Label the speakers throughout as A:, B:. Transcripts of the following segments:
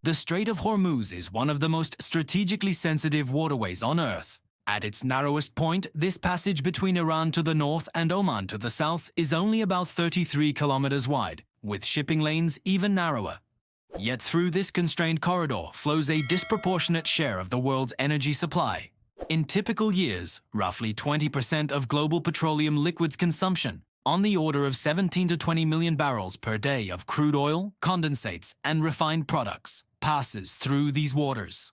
A: The Strait of Hormuz is one of the most strategically sensitive waterways on Earth. At its narrowest point, this passage between Iran to the north and Oman to the south is only about 33 kilometers wide, with shipping lanes even narrower. Yet through this constrained corridor flows a disproportionate share of the world's energy supply. In typical years, roughly 20% of global petroleum liquids consumption, on the order of 17 to 20 million barrels per day of crude oil, condensates, and refined products, passes through these waters.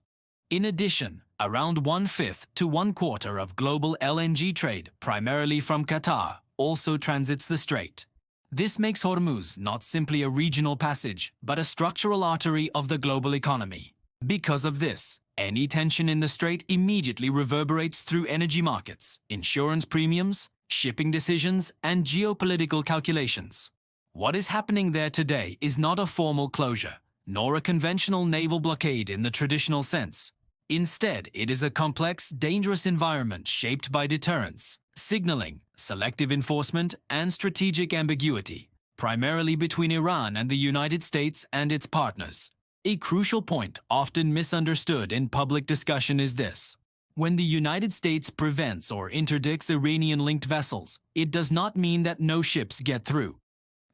A: In addition, around 1/5 to 1/4 of global LNG trade, primarily from Qatar, also transits the strait. This makes Hormuz not simply a regional passage, but a structural artery of the global economy. Because of this, any tension in the strait immediately reverberates through energy markets, insurance premiums, shipping decisions, and geopolitical calculations. What is happening there today is not a formal closure, nor a conventional naval blockade in the traditional sense. Instead, it is a complex, dangerous environment shaped by deterrence, signaling, selective enforcement, and strategic ambiguity, primarily between Iran and the United States and its partners. A crucial point often misunderstood in public discussion is this. When the United States prevents or interdicts Iranian-linked vessels, it does not mean that no ships get through.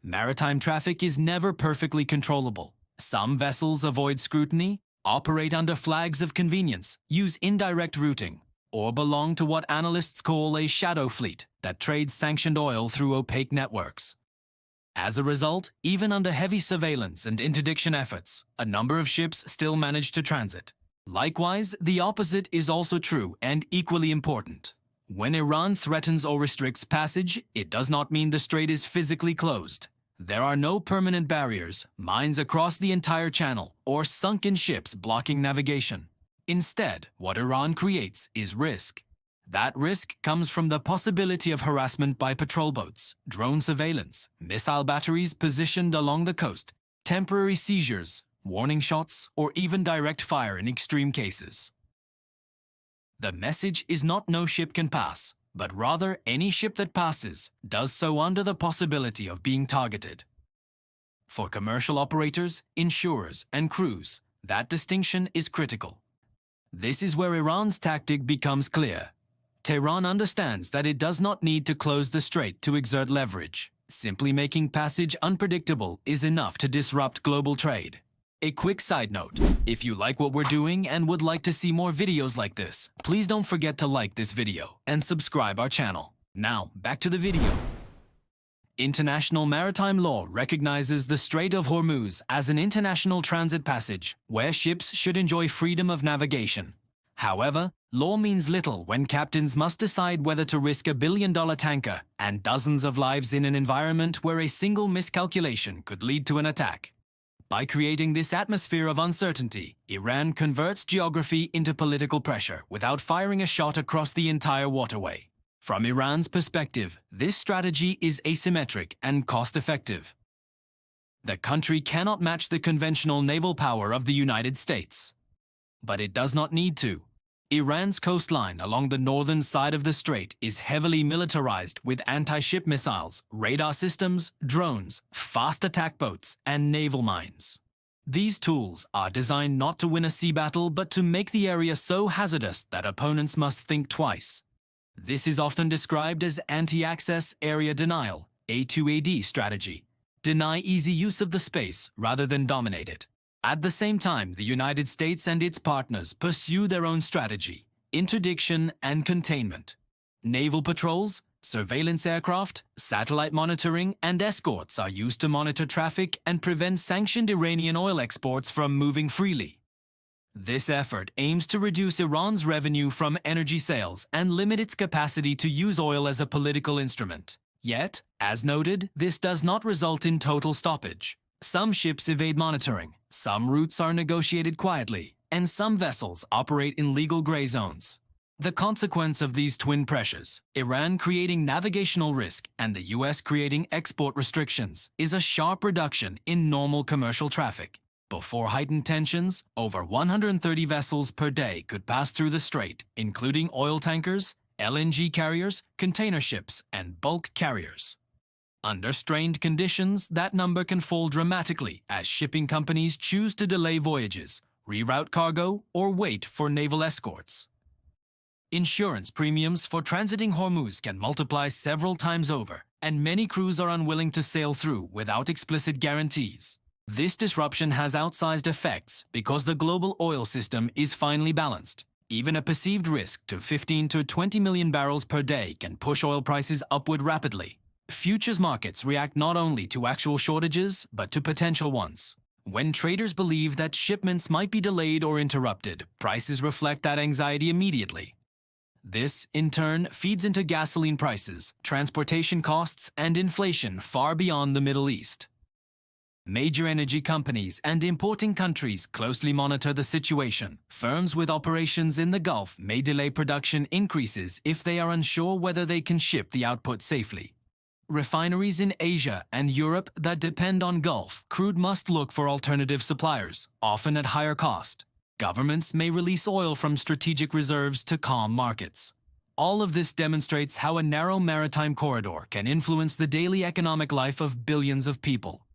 A: Maritime traffic is never perfectly controllable. Some vessels avoid scrutiny, operate under flags of convenience, use indirect routing, or belong to what analysts call a shadow fleet that trades sanctioned oil through opaque networks. As a result, even under heavy surveillance and interdiction efforts, a number of ships still manage to transit. Likewise, the opposite is also true and equally important. When Iran threatens or restricts passage, it does not mean the strait is physically closed. There are no permanent barriers, mines across the entire channel, or sunken ships blocking navigation. Instead, what Iran creates is risk. That risk comes from the possibility of harassment by patrol boats, drone surveillance, missile batteries positioned along the coast, temporary seizures, warning shots, or even direct fire in extreme cases. The message is not no ship can pass, but rather any ship that passes does so under the possibility of being targeted. For commercial operators, insurers, and crews, that distinction is critical. This is where Iran's tactic becomes clear. Tehran understands that it does not need to close the strait to exert leverage. Simply making passage unpredictable is enough to disrupt global trade. A quick side note, if you like what we're doing and would like to see more videos like this, please don't forget to like this video and subscribe our channel. Now, back to the video. International maritime law recognizes the Strait of Hormuz as an international transit passage where ships should enjoy freedom of navigation. However, law means little when captains must decide whether to risk a billion-dollar tanker and dozens of lives in an environment where a single miscalculation could lead to an attack. By creating this atmosphere of uncertainty, Iran converts geography into political pressure without firing a shot across the entire waterway. From Iran's perspective, this strategy is asymmetric and cost-effective. The country cannot match the conventional naval power of the United States. But it does not need to. Iran's coastline along the northern side of the strait is heavily militarized with anti-ship missiles, radar systems, drones, fast attack boats, and naval mines. These tools are designed not to win a sea battle but to make the area so hazardous that opponents must think twice. This is often described as anti-access area denial, A2AD strategy. Deny easy use of the space rather than dominate it. At the same time, the United States and its partners pursue their own strategy, interdiction and containment. Naval patrols, surveillance aircraft, satellite monitoring, and escorts are used to monitor traffic and prevent sanctioned Iranian oil exports from moving freely. This effort aims to reduce Iran's revenue from energy sales and limit its capacity to use oil as a political instrument. Yet, as noted, this does not result in total stoppage. Some ships evade monitoring, some routes are negotiated quietly, and some vessels operate in legal gray zones. The consequence of these twin pressures, Iran creating navigational risk and the US creating export restrictions, is a sharp reduction in normal commercial traffic. Before heightened tensions, over 130 vessels per day could pass through the strait, including oil tankers, LNG carriers, container ships, and bulk carriers. Under strained conditions, that number can fall dramatically as shipping companies choose to delay voyages, reroute cargo, or wait for naval escorts. Insurance premiums for transiting Hormuz can multiply several times over, and many crews are unwilling to sail through without explicit guarantees. This disruption has outsized effects because the global oil system is finely balanced. Even a perceived risk to 15 to 20 million barrels per day can push oil prices upward rapidly. Futures markets react not only to actual shortages, but to potential ones. When traders believe that shipments might be delayed or interrupted, prices reflect that anxiety immediately. This, in turn, feeds into gasoline prices, transportation costs, and inflation far beyond the Middle East. Major energy companies and importing countries closely monitor the situation. Firms with operations in the Gulf may delay production increases if they are unsure whether they can ship the output safely. Refineries in Asia and Europe that depend on Gulf crude must look for alternative suppliers, often at higher cost. Governments may release oil from strategic reserves to calm markets. All of this demonstrates how a narrow maritime corridor can influence the daily economic life of billions of people.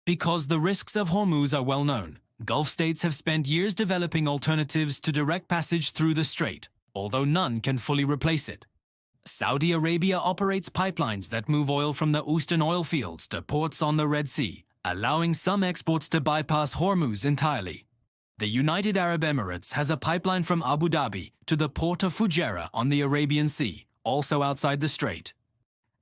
A: Because the risks of Hormuz are well known, Gulf states have spent years developing alternatives to direct passage through the strait, although none can fully replace it. Saudi Arabia operates pipelines that move oil from the eastern oil fields to ports on the Red Sea, allowing some exports to bypass Hormuz entirely. The United Arab Emirates has a pipeline from Abu Dhabi to the port of Fujairah on the Arabian Sea, also outside the strait.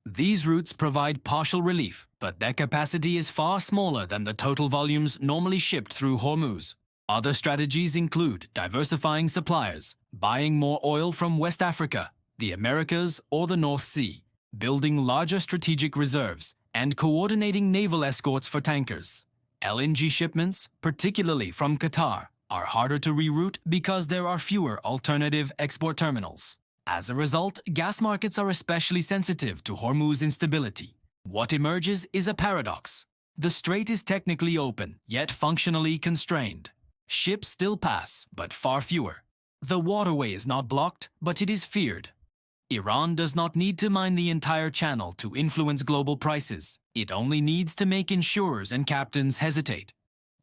A: These routes provide partial relief, but their capacity is far smaller than the total volumes normally shipped through Hormuz. Other strategies include diversifying suppliers, buying more oil from West Africa, the Americas, or the North Sea, building larger strategic reserves, and coordinating naval escorts for tankers. LNG shipments, particularly from Qatar, are harder to reroute because there are fewer alternative export terminals. As a result, gas markets are especially sensitive to Hormuz instability. What emerges is a paradox. The strait is technically open, yet functionally constrained. Ships still pass, but far fewer. The waterway is not blocked, but it is feared. Iran does not need to mine the entire channel to influence global prices. It only needs to make insurers and captains hesitate.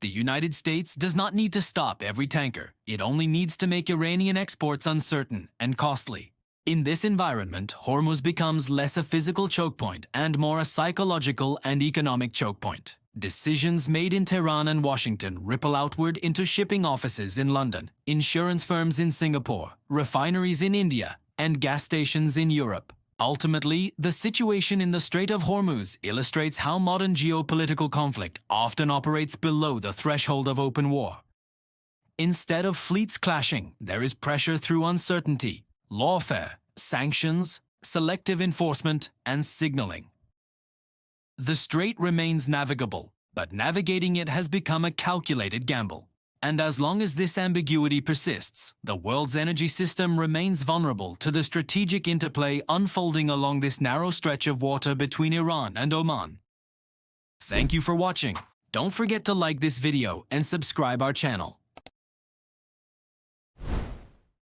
A: The United States does not need to stop every tanker. It only needs to make Iranian exports uncertain and costly. In this environment, Hormuz becomes less a physical choke point and more a psychological and economic choke point. Decisions made in Tehran and Washington ripple outward into shipping offices in London, insurance firms in Singapore, refineries in India, and gas stations in Europe. Ultimately, the situation in the Strait of Hormuz illustrates how modern geopolitical conflict often operates below the threshold of open war. Instead of fleets clashing, there is pressure through uncertainty, lawfare, sanctions, selective enforcement, and signaling. The strait remains navigable, but navigating it has become a calculated gamble. And as long as this ambiguity persists, the world's energy system remains vulnerable to the strategic interplay unfolding along this narrow stretch of water between Iran and Oman. Thank you for watching. Don't forget to like this video and subscribe our channel.